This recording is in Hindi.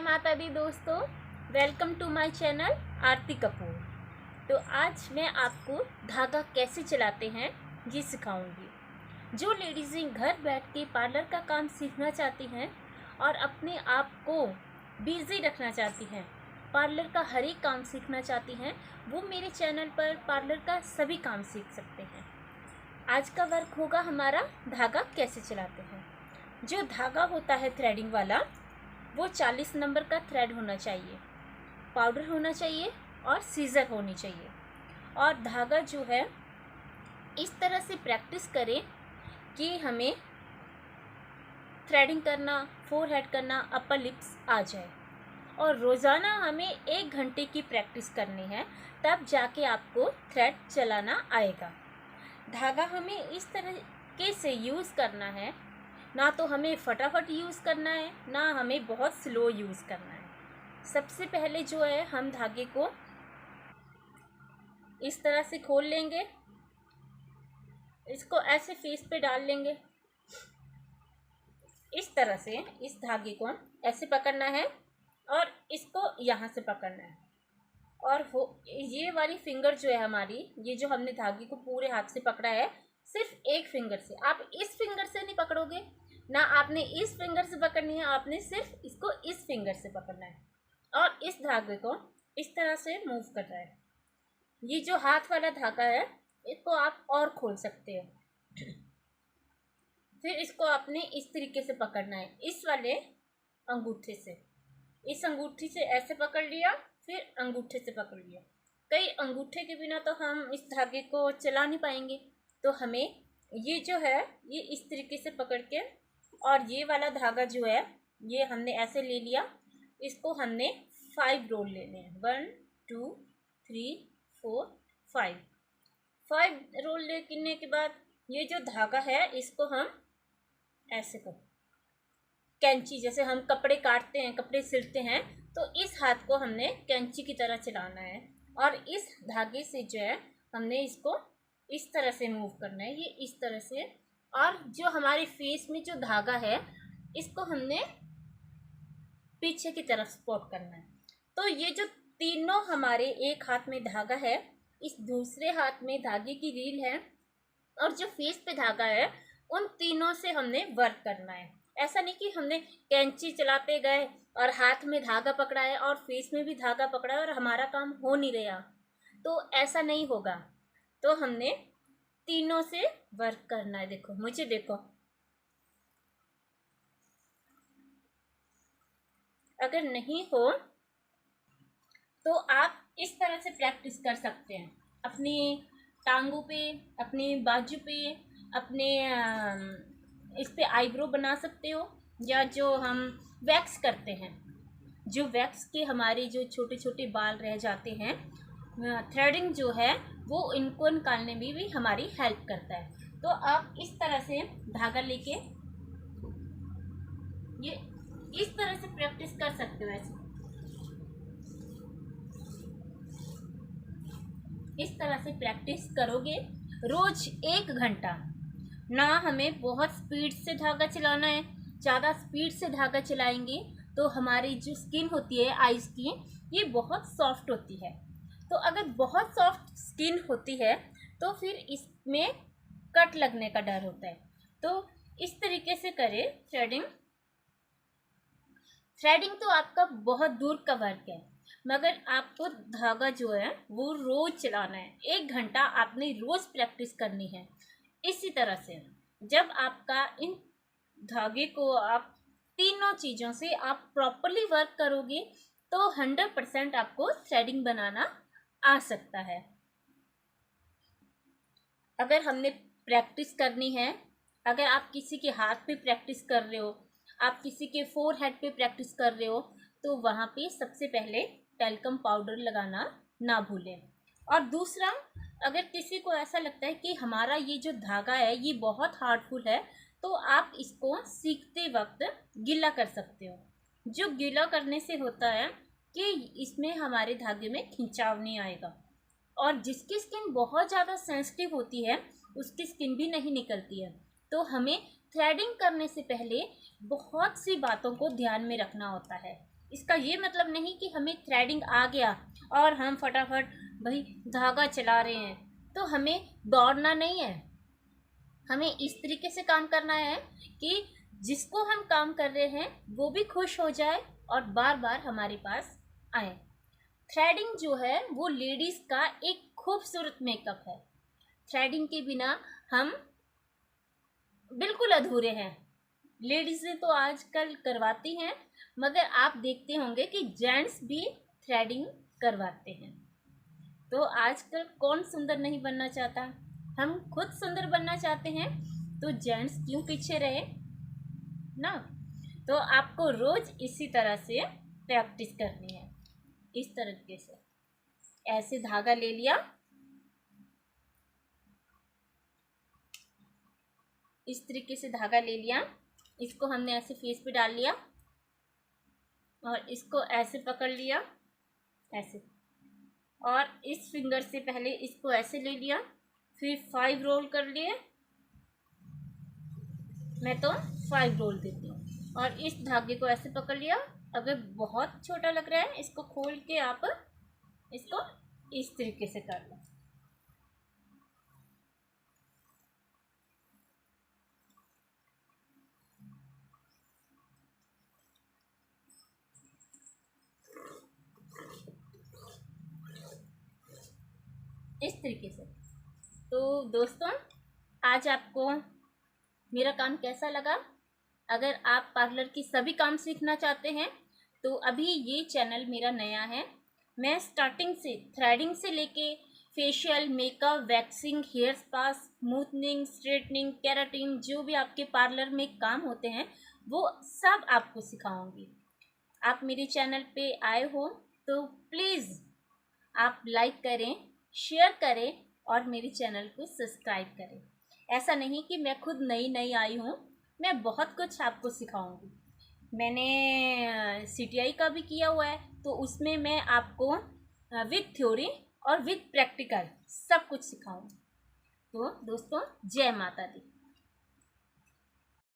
माता दी दोस्तों, वेलकम टू माय चैनल आरती कपूर। तो आज मैं आपको धागा कैसे चलाते हैं ये सिखाऊंगी। जो लेडीज़ें घर बैठ के पार्लर का काम सीखना चाहती हैं और अपने आप को बिजी रखना चाहती हैं, पार्लर का हर एक काम सीखना चाहती हैं, वो मेरे चैनल पर पार्लर का सभी काम सीख सकते हैं। आज का वर्क होगा हमारा धागा कैसे चलाते हैं। जो धागा होता है थ्रेडिंग वाला, वो 40 नंबर का थ्रेड होना चाहिए, पाउडर होना चाहिए और सीजर होनी चाहिए। और धागा जो है इस तरह से प्रैक्टिस करें कि हमें थ्रेडिंग करना, फोरहेड करना, अपर लिप्स आ जाए। और रोज़ाना हमें 1 घंटे की प्रैक्टिस करनी है, तब जाके आपको थ्रेड चलाना आएगा। धागा हमें इस तरीके से यूज़ करना है, ना तो हमें फटाफट यूज़ करना है, ना हमें बहुत स्लो यूज़ करना है। सबसे पहले जो है हम धागे को इस तरह से खोल लेंगे, इसको ऐसे फेस पे डाल लेंगे। इस तरह से इस धागे को ऐसे पकड़ना है और इसको यहाँ से पकड़ना है। और ये वाली फिंगर जो है हमारी, ये जो हमने धागे को पूरे हाथ से पकड़ा है, सिर्फ एक फिंगर से, आप इस फिंगर से नहीं पकड़ोगे ना, आपने इस फिंगर से पकड़नी है, आपने सिर्फ इसको इस फिंगर से पकड़ना है और इस धागे को इस तरह से मूव करना है। ये जो हाथ वाला धागा है, इसको आप और खोल सकते हैं। फिर इसको आपने इस तरीके से पकड़ना है, इस वाले अंगूठे से, इस अंगूठी से ऐसे पकड़ लिया, फिर अंगूठे से पकड़ लिया। कई अंगूठे के बिना तो हम इस धागे को चला नहीं पाएंगे, तो हमें ये जो है ये इस तरीके से पकड़ के, और ये वाला धागा जो है ये हमने ऐसे ले लिया, इसको हमने 5 रोल लेने हैं। 1 2 3 4 5 रोल लेने के बाद ये जो धागा है इसको हम ऐसे को कैंची, जैसे हम कपड़े काटते हैं, कपड़े सिलते हैं, तो इस हाथ को हमने कैंची की तरह चलाना है और इस धागे से जो है हमने इसको इस तरह से मूव करना है, ये इस तरह से। और जो हमारे फेस में जो धागा है इसको हमने पीछे की तरफ स्पॉट करना है। तो ये जो तीनों हमारे, एक हाथ में धागा है, इस दूसरे हाथ में धागे की रील है, और जो फेस पे धागा है, उन तीनों से हमने वर्क करना है। ऐसा नहीं कि हमने कैंची चलाते गए और हाथ में धागा पकड़ा है और फेस में भी धागा पकड़ा है और हमारा काम हो नहीं रहा, तो ऐसा नहीं होगा। तो हमने तीनों से वर्क करना है। देखो, मुझे देखो, अगर नहीं हो तो आप इस तरह से प्रैक्टिस कर सकते हैं, अपनी टांगों पे, अपनी बाजू पे, अपने इस पे आईब्रो बना सकते हो, या जो हम वैक्स करते हैं, जो वैक्स के हमारे जो छोटे छोटे बाल रह जाते हैं, थ्रेडिंग जो है वो इनको निकालने में भी हमारी हेल्प करता है। तो आप इस तरह से धागा लेके ये इस तरह से प्रैक्टिस कर सकते हो। ऐसे इस तरह से प्रैक्टिस करोगे रोज 1 घंटा। ना हमें बहुत स्पीड से धागा चलाना है, ज़्यादा स्पीड से धागा चलाएंगे तो हमारी जो स्किन होती है, आईज की, ये बहुत सॉफ्ट होती है। तो अगर बहुत सॉफ्ट स्किन होती है तो फिर इसमें कट लगने का डर होता है। तो इस तरीके से करें थ्रेडिंग। थ्रेडिंग तो आपका बहुत दूर का वर्क है, मगर आपको धागा जो है वो रोज चलाना है। 1 घंटा आपने रोज प्रैक्टिस करनी है। इसी तरह से जब आपका इन धागे को आप तीनों चीज़ों से आप प्रॉपरली वर्क करोगे तो 100% आपको थ्रेडिंग बनाना आ सकता है। अगर हमने प्रैक्टिस करनी है, अगर आप किसी के हाथ पे प्रैक्टिस कर रहे हो, आप किसी के फोरहेड पे प्रैक्टिस कर रहे हो, तो वहाँ पे सबसे पहले टैल्कम पाउडर लगाना ना भूलें। और दूसरा, अगर किसी को ऐसा लगता है कि हमारा ये जो धागा है ये बहुत हार्डफुल है, तो आप इसको सीखते वक्त गीला कर सकते हो। जो गीला करने से होता है कि इसमें हमारे धागे में खिंचाव नहीं आएगा, और जिसकी स्किन बहुत ज़्यादा सेंसिटिव होती है उसकी स्किन भी नहीं निकलती है। तो हमें थ्रेडिंग करने से पहले बहुत सी बातों को ध्यान में रखना होता है। इसका ये मतलब नहीं कि हमें थ्रेडिंग आ गया और हम फटाफट भाई धागा चला रहे हैं, तो हमें दौड़ना नहीं है। हमें इस तरीके से काम करना है कि जिसको हम काम कर रहे हैं वो भी खुश हो जाए और बार बार हमारे पास आए। थ्रेडिंग जो है वो लेडीज़ का एक खूबसूरत मेकअप है। थ्रेडिंग के बिना हम बिल्कुल अधूरे हैं। लेडीज़ें तो आजकल करवाती हैं, मगर आप देखते होंगे कि जेंट्स भी थ्रेडिंग करवाते हैं। तो आजकल कौन सुंदर नहीं बनना चाहता? हम खुद सुंदर बनना चाहते हैं, तो जेंट्स क्यों पीछे रहे ना। तो आपको रोज इसी तरह से प्रैक्टिस करनी है। इस तरीके से ऐसे धागा ले लिया, इस तरीके से धागा ले लिया, इसको हमने ऐसे फेस पे डाल लिया और इसको ऐसे पकड़ लिया ऐसे, और इस फिंगर से पहले इसको ऐसे ले लिया, फिर 5 रोल कर लिए। मैं तो 5 रोल देती हूँ और इस धागे को ऐसे पकड़ लिया। अगर बहुत छोटा लग रहा है इसको खोल के आप इसको इस तरीके से कर लो। इस तरीके से। तो दोस्तों, आज आपको मेरा काम कैसा लगा? अगर आप पार्लर की सभी काम सीखना चाहते हैं तो अभी ये चैनल मेरा नया है। मैं स्टार्टिंग से थ्रेडिंग से लेके facial, makeup, waxing, hair spa, smoothening, straightening, keratin, जो भी आपके पार्लर में काम होते हैं वो सब आपको सिखाऊंगी। आप मेरे चैनल पे आए हो तो प्लीज़ आप लाइक करें, शेयर करें और मेरे चैनल को सब्सक्राइब करें। ऐसा नहीं कि मैं खुद नई आई हूँ, मैं बहुत कुछ आपको सिखाऊंगी। मैंने CTI का भी किया हुआ है, तो उसमें मैं आपको विद थ्योरी और विद प्रैक्टिकल सब कुछ सिखाऊंगी। तो दोस्तों, जय माता दी।